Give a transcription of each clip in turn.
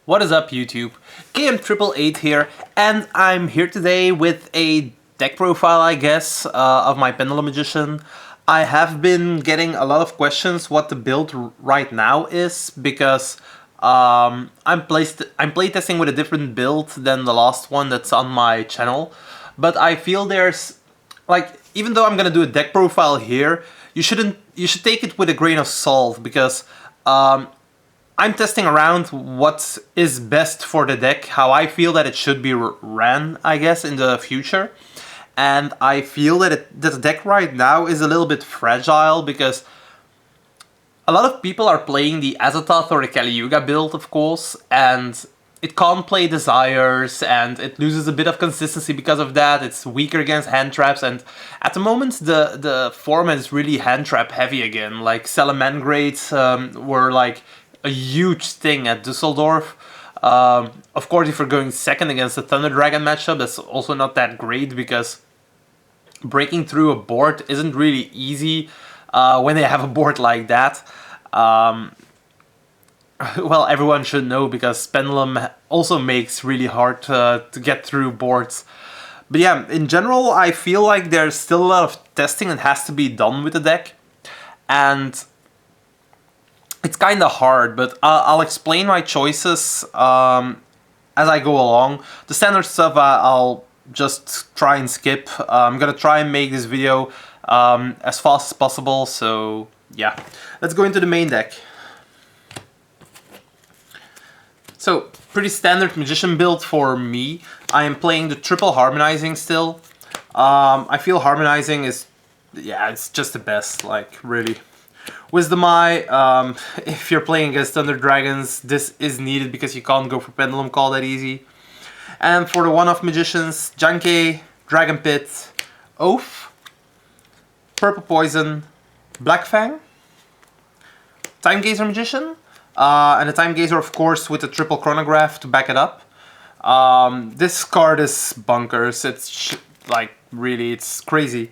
What is up, YouTube? KM888 here, and I'm here today with a deck profile, I guess, of my Pendulum Magician. I have been getting a lot of questions what the build right now is, because I'm playtesting with a different build than the last one that's on my channel. But I feel there's, like, even though I'm gonna do a deck profile here, you should take it with a grain of salt, because I'm testing around what is best for the deck, how I feel that it should be ran, I guess, in the future. And I feel that the deck right now is a little bit fragile, because a lot of people are playing the Azathoth or the Kali-Yuga build, of course, and it can't play Desires, and it loses a bit of consistency because of that. It's weaker against hand traps, and at the moment the format is really hand trap heavy again. Like Salamangreats were like a huge thing at Dusseldorf. Of course, if you're going second against the Thunder Dragon matchup, that's also not that great, because breaking through a board isn't really easy when they have a board like that. Well, everyone should know, because Pendulum also makes really hard to get through boards. But yeah, in general, I feel like there's still a lot of testing that has to be done with the deck. And it's kind of hard, but I'll explain my choices as I go along. The standard stuff I'll just try and skip. I'm gonna try and make this video as fast as possible, so yeah. Let's go into the main deck. So, pretty standard Magician build for me. I am playing the triple Harmonizing still. I feel Harmonizing is, yeah, it's just the best, like, really. Wisdom Eye, if you're playing against Thunder Dragons, this is needed because you can't go for Pendulum Call that easy. And for the one-off Magicians, Janke, Dragon Pit, Oath, Purple Poison, Black Fang, Time Gazer Magician, and the Time Gazer, of course, with the triple Chronograph to back it up. This card is bonkers. It's like, really, it's crazy.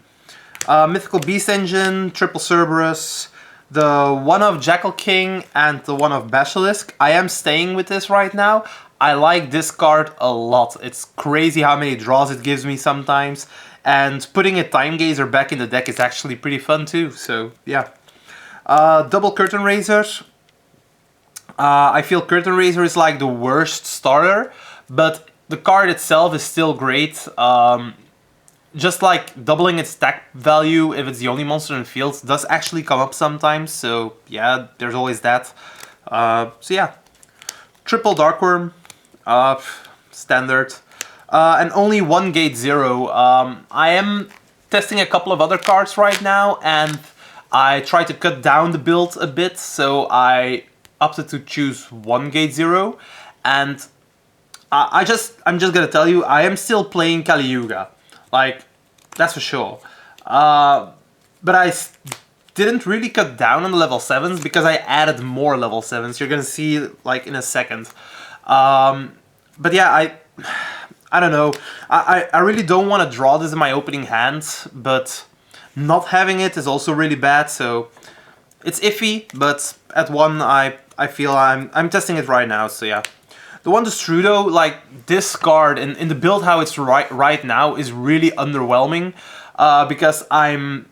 Mythical Beast Engine, triple Cerberus, the one of Jackal King, and the one of Basilisk. I am staying with this right now. I like this card a lot. It's crazy how many draws it gives me sometimes. And putting a Time Gazer back in the deck is actually pretty fun too, so yeah. Double Curtain Raiser. I feel Curtain Raiser is like the worst starter, but the card itself is still great. Just like doubling its attack value if it's the only monster in the field does actually come up sometimes, so yeah, there's always that. So yeah, triple Darkworm, standard, and only one Gate 0. I am testing a couple of other cards right now, and I try to cut down the build a bit, so I opted to choose one Gate 0, and I'm just gonna tell you, I am still playing Kali-Yuga. Like, that's for sure. But I didn't really cut down on the level 7s because I added more level 7s. You're gonna see, like, in a second. But yeah, I don't know. I really don't want to draw this in my opening hand, but not having it is also really bad, so it's iffy, but at 1 I feel I'm testing it right now, so yeah. The one Destrudo, like, this card in the build how it's right now is really underwhelming, because I'm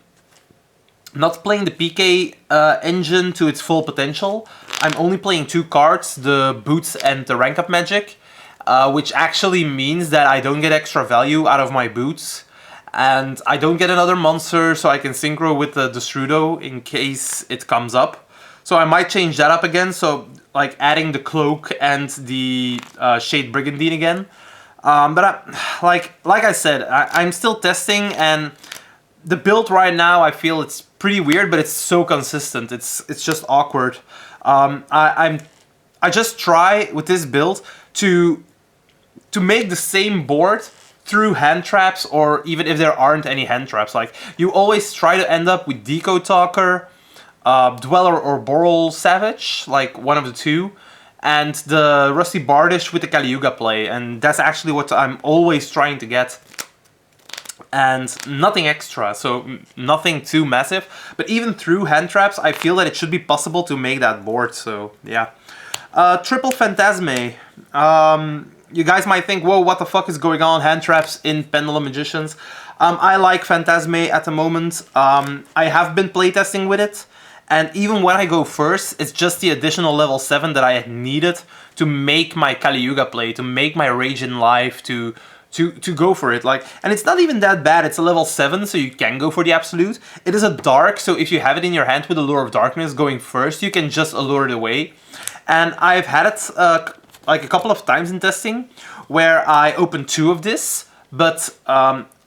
not playing the PK engine to its full potential. I'm only playing 2 cards, the Boots and the Rank Up Magic, which actually means that I don't get extra value out of my Boots, and I don't get another monster so I can synchro with the Destrudo in case it comes up. So I might change that up again, so like adding the Cloak and the Shade Brigandine again. But like I said, I'm still testing, and the build right now, I feel it's pretty weird, but it's so consistent. It's just awkward. I just try with this build to make the same board through hand traps, or even if there aren't any hand traps. Like, you always try to end up with Deco Talker, Dweller or Boral Savage, like one of the two, and the Rusty Bardish with the Kali-Yuga play, and that's actually what I'm always trying to get. And nothing extra, so nothing too massive, but even through hand traps, I feel that it should be possible to make that board, so yeah. Triple Phantasme. You guys might think, whoa, what the fuck is going on? Hand traps in Pendulum Magicians. I like Phantasme at the moment. I have been playtesting with it. And even when I go first, it's just the additional level 7 that I needed to make my Kali Yuga play, to make my Rage in Life, to go for it. Like, and it's not even that bad. It's a level 7, so you can go for the Absolute. It is a Dark, so if you have it in your hand with Allure of Darkness going first, you can just allure it away. And I've had it like a couple of times in testing, where I opened 2 of this, but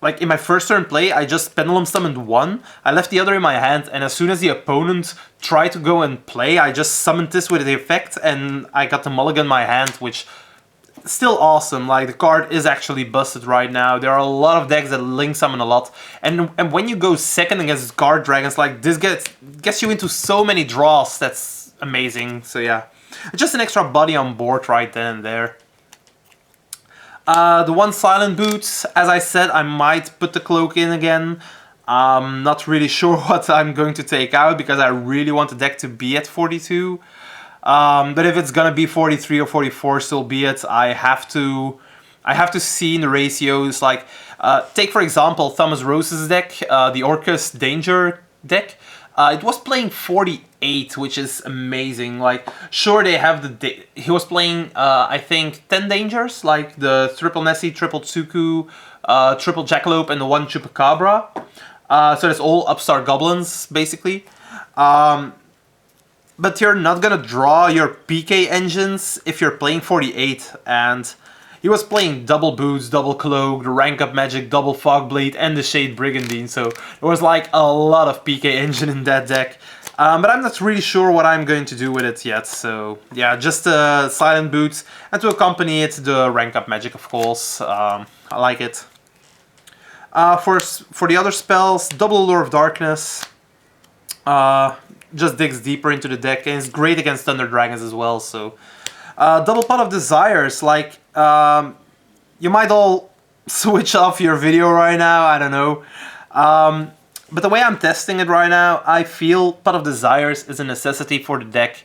like in my first turn play, I just Pendulum summoned 1, I left the other in my hand, and as soon as the opponent tried to go and play, I just summoned this with the effect, and I got the mulligan in my hand, which is still awesome. Like, the card is actually busted right now. There are a lot of decks that link summon a lot, and when you go second against guard dragons, like, this gets you into so many draws. That's amazing. So yeah, just an extra body on board right then and there. The one Silent Boots, as I said, I might put the cloak in again. I'm not really sure what I'm going to take out because I really want the deck to be at 42. But if it's gonna be 43 or 44, so be it. I have to see in the ratios. Like, take for example Thomas Rose's deck, the Orcus Danger deck. It was playing 48, which is amazing. Like, sure, they have he was playing, I think, 10 dangers, like the triple Nessie, triple Tsuku, triple Jackalope, and the one Chupacabra. So that's all Upstart Goblins, basically. But you're not gonna draw your PK engines if you're playing 48, and he was playing double Boots, double Cloak, the Rank Up Magic, double Fogblade, and the Shade Brigandine, so there was like a lot of PK engine in that deck. But I'm not really sure what I'm going to do with it yet, so yeah, just Silent Boots, and to accompany it, the Rank Up Magic, of course. I like it. For the other spells, double Allure of Darkness. Just digs deeper into the deck, and it's great against Thunder Dragons as well, so... double Pot of Desires, like, you might all switch off your video right now, I don't know. But the way I'm testing it right now, I feel Pot of Desires is a necessity for the deck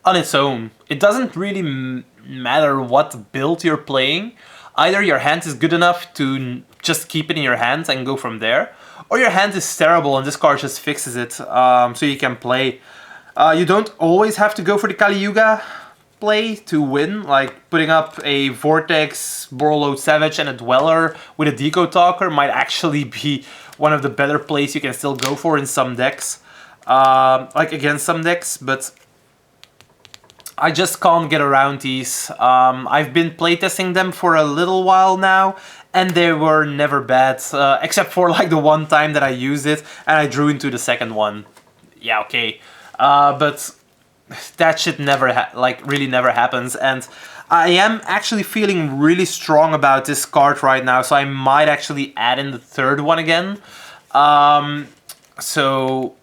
on its own. It doesn't really matter what build you're playing. Either your hand is good enough to just keep it in your hand and go from there, or your hand is terrible and this card just fixes it, so you can play. You don't always have to go for the Kali Yuga play to win, like putting up a Vortex, Borreload Savage, and a Dweller with a Deco Talker might actually be one of the better plays you can still go for in some decks, like against some decks, but I just can't get around these. I've been playtesting them for a little while now, and they were never bad, except for like the one time that I used it and I drew into the second one. Yeah, okay. But that shit never, really never happens, and I am actually feeling really strong about this card right now, so I might actually add in the third one again. So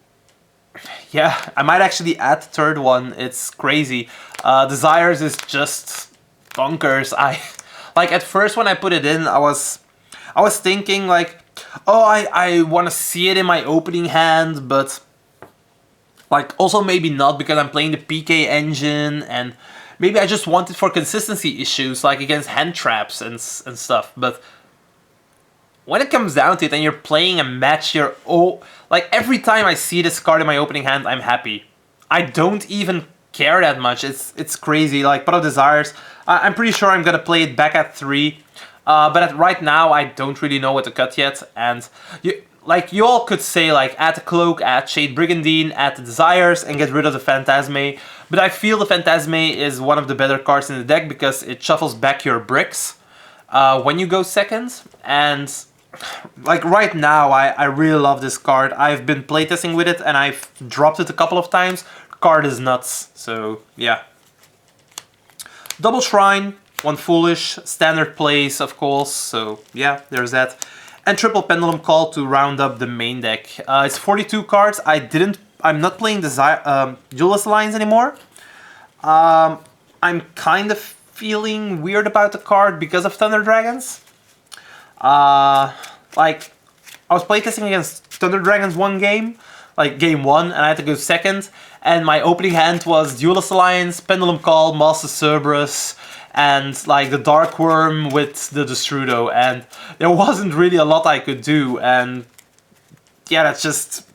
yeah, I might actually add the third one. It's crazy. Desires is just bonkers. Like at first when I put it in, I was thinking like, oh, I want to see it in my opening hand, but like also maybe not because I'm playing the PK engine, and maybe I just want it for consistency issues, like against hand traps and stuff. But when it comes down to it and you're playing a match, like every time I see this card in my opening hand, I'm happy. I don't even care that much. It's crazy. Like Pot of Desires, I'm pretty sure I'm gonna play it back at 3, but right now I don't really know what to cut yet. And you all could say like add the Cloak, add Shade Brigandine, add the Desires, and get rid of the Phantasme. But I feel the Phantasme is one of the better cards in the deck because it shuffles back your bricks when you go second. And like right now, I really love this card. I've been playtesting with it and I've dropped it a couple of times. Card is nuts, so yeah. Double Shrine, one Foolish, standard plays of course, so yeah, there's that. And triple Pendulum Call to round up the main deck. It's 42 cards. I'm not playing the Duelist Alliance anymore. I'm kind of feeling weird about the card because of Thunder Dragons. Like, I was playtesting against Thunder Dragons one game, like game 1, and I had to go second. And my opening hand was Duelist Alliance, Pendulum Call, Master Cerberus, and like the Dark Worm with the Destrudo. And there wasn't really a lot I could do. And yeah, that just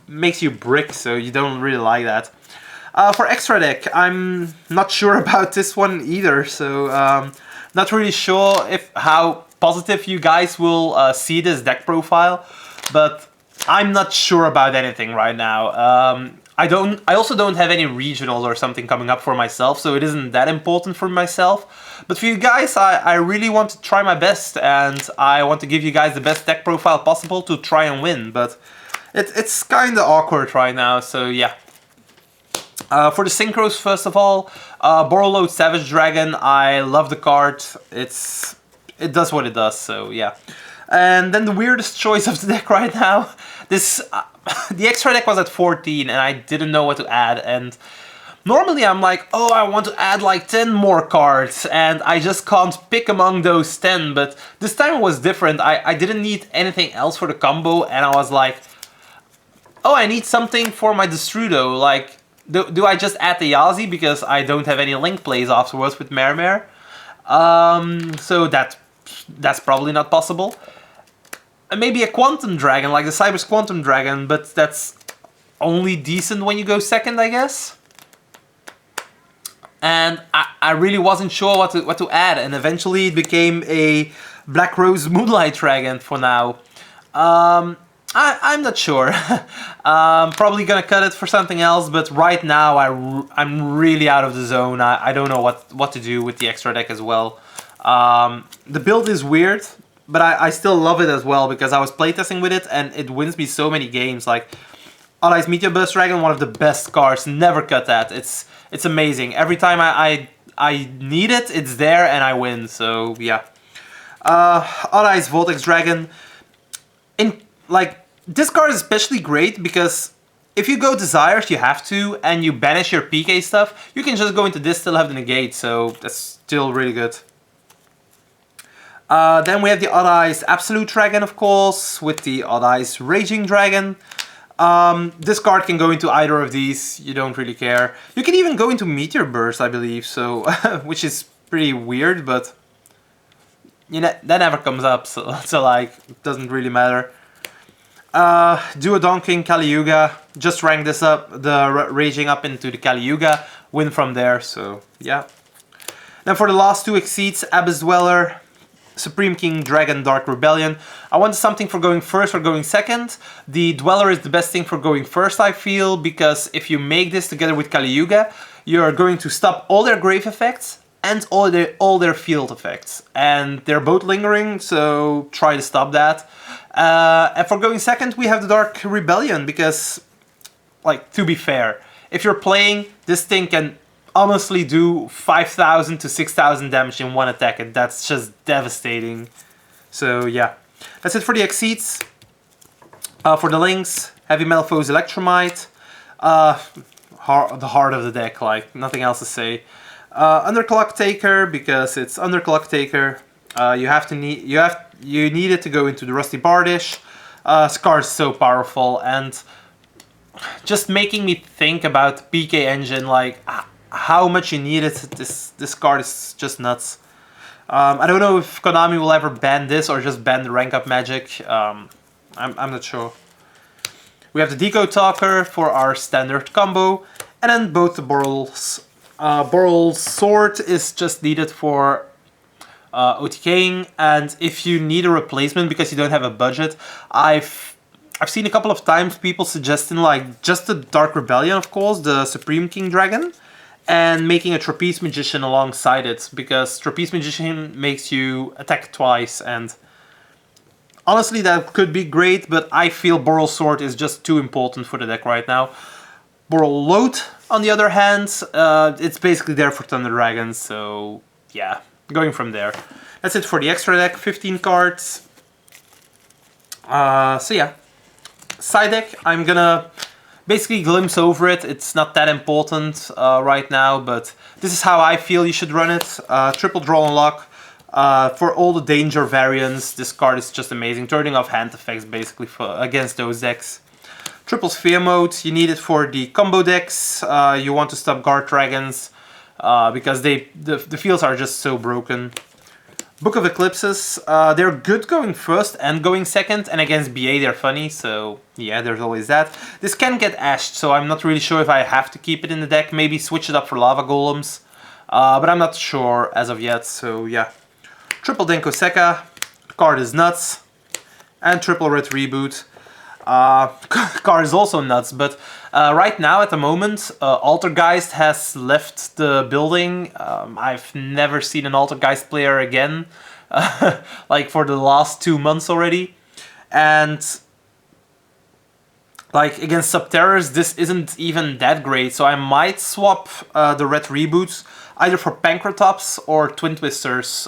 makes you brick, so you don't really like that. For extra deck, I'm not sure about this one either, so not really sure if how positive you guys will see this deck profile, but I'm not sure about anything right now. I also don't have any regionals or something coming up for myself, so it isn't that important for myself. But for you guys, I really want to try my best, and I want to give you guys the best deck profile possible to try and win, but it's kind of awkward right now, so yeah. For the synchros, first of all, Borreload Savage Dragon, I love the card. It does what it does, so yeah. And then the weirdest choice of the deck right now, this the extra deck was at 14 and I didn't know what to add, and normally I'm like, oh, I want to add like 10 more cards, and I just can't pick among those 10, but this time it was different. I didn't need anything else for the combo, and I was like, oh, I need something for my Destrudo, like, do I just add the Yazi because I don't have any link plays afterwards with Mermere? So that's probably not possible. And maybe a Quantum Dragon, like the Cyber's Quantum Dragon, but that's only decent when you go second, I guess. And I really wasn't sure what to add, and eventually it became a Black Rose Moonlight Dragon for now. I'm not sure. Probably gonna cut it for something else, but right now I'm really out of the zone. I don't know what to do with the extra deck as well. The build is weird, but I still love it as well because I was playtesting with it and it wins me so many games. Like Allies Meteor Burst Dragon, one of the best cards. Never cut that. It's amazing. Every time I need it, it's there and I win. So yeah. Allies Vortex Dragon. This card is especially great because if you go Desires, you have to, and you banish your PK stuff, you can just go into this, still have the negate, so that's still really good. Then we have the Odd Eyes Absolute Dragon, of course, with the Odd Eyes Raging Dragon. This card can go into either of these, you don't really care. You can even go into Meteor Burst, I believe, so which is pretty weird, but you know, that never comes up, so like, it doesn't really matter. Duodon King Kali-Yuga, just rank this up, the Raging up into the Kali-Yuga, win from there, so yeah. Then for the last two Exceeds, Abyss Dweller, Supreme King Dragon Dark Rebellion. I wanted something for going first or going second. The Dweller is the best thing for going first, I feel, because if you make this together with Kali-Yuga, you're going to stop all their grave effects and all their field effects. And they're both lingering, so try to stop that. And for going second, we have the Dark Rebellion, because, like, to be fair, if you're playing, this thing can honestly do 5,000 to 6,000 damage in one attack, and that's just devastating. So yeah, that's it for the Exceeds. For the links, Heavy Metal Foes Electromite, the heart of the deck, like, nothing else to say. Underclock Taker, because it's Underclock Taker. You need it to go into the Rusty Bardish. Scar is so powerful, and just making me think about PK Engine, like how much you need it. This card is just nuts. I don't know if Konami will ever ban this or just ban the rank up magic. I'm not sure. We have the Decode Talker for our standard combo, and then both the Borrel's. Borrel's Sword is just needed for OTKing, and if you need a replacement because you don't have a budget, I've seen a couple of times people suggesting like just the Dark Rebellion, of course, the Supreme King Dragon, and making a Trapeze Magician alongside it, because Trapeze Magician makes you attack twice, and honestly that could be great, but I feel Borrel's Sword is just too important for the deck right now. Borrel Load, on the other hand, it's basically there for Thunder Dragons, so yeah, going from there. That's it for the extra deck, 15 cards. So yeah, side deck, I'm gonna basically glimpse over it. It's not that important right now, but this is how I feel you should run it. Triple Draw and Lock. For all the danger variants, this card is just amazing. Turning off hand effects basically against those decks. Triple Sphere mode, you need it for the combo decks. You want to stop guard dragons because the fields are just so broken. Book of Eclipses, they're good going first and going second, and against BA they're funny, so yeah, there's always that. This can get ashed, so I'm not really sure if I have to keep it in the deck. Maybe switch it up for Lava Golems, but I'm not sure as of yet, so yeah. Triple Denko Sekka, card is nuts, and triple Red Reboot. Card is also nuts, but right now at the moment Altergeist has left the building. I've never seen an Altergeist player again, like for the last 2 months already, and like against Subterrors this isn't even that great, so I might swap the Red Reboots either for Pancratops or Twin Twisters.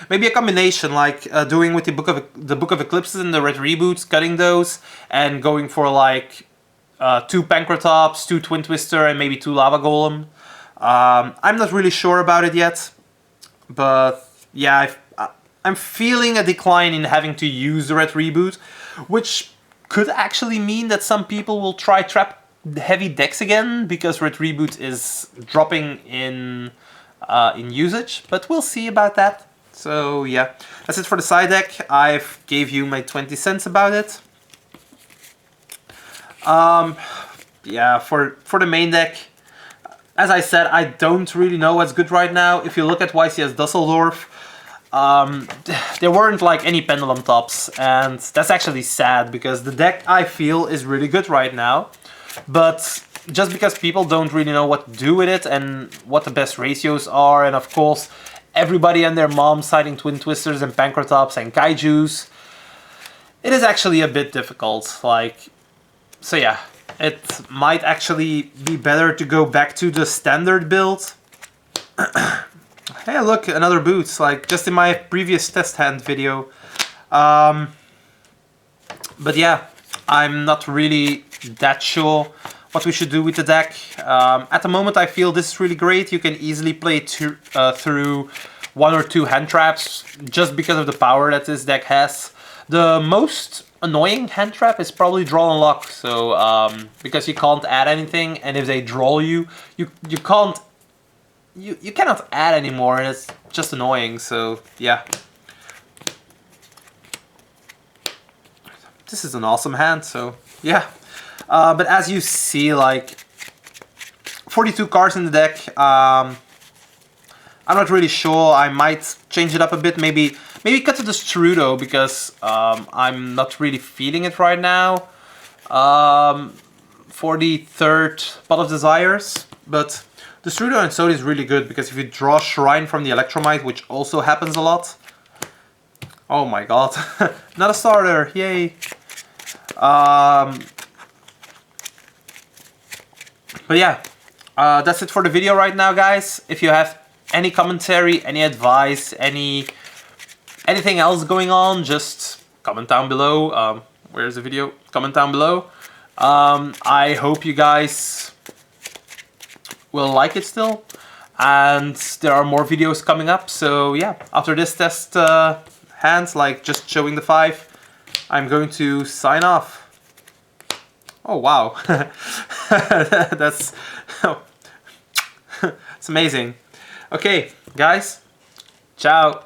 Maybe a combination, like doing with the Book of Eclipses and the Red Reboots, cutting those, and going for like 2 Pancratops, 2 Twin Twister, and maybe 2 Lava Golem. I'm not really sure about it yet, but yeah, I'm feeling a decline in having to use the Red Reboot, which could actually mean that some people will try trap heavy decks again, because Red Reboot is dropping in usage, but we'll see about that. So yeah, that's it for the side deck. I've gave you my 20 cents about it. Yeah, for the main deck, as I said, I don't really know what's good right now. If you look at YCS Dusseldorf, there weren't like any Pendulum tops, and that's actually sad because the deck I feel is really good right now. But just because people don't really know what to do with it and what the best ratios are, and of course everybody and their mom citing Twin Twisters and Pancratops and Kaijus, it is actually a bit difficult. Like, so yeah, it might actually be better to go back to the standard build. Hey look, another boots, like just in my previous test hand video. But yeah, I'm not really that sure what we should do with the deck. At the moment I feel this is really great. You can easily play through 1 or 2 hand traps just because of the power that this deck has. The most annoying hand trap is probably draw and lock, so because you can't add anything, and if they draw you cannot add anymore, and it's just annoying, so yeah. This is an awesome hand, so yeah. But as you see, like 42 cards in the deck. I'm not really sure. I might change it up a bit. Maybe cut to the Strudo, because I'm not really feeling it right now. For the third Pot of Desires, but the Strudo and Sodi is really good because if you draw Shrine from the Electromite, which also happens a lot. Oh my god, not a starter! Yay! But yeah, that's it for the video right now, guys. If you have any commentary, any advice, anything else going on, just comment down below. Where's the video? Comment down below. I hope you guys will like it still, and there are more videos coming up. So yeah, after this test hands, like just showing the 5, I'm going to sign off. Oh wow, that's it's amazing. Okay, guys, ciao.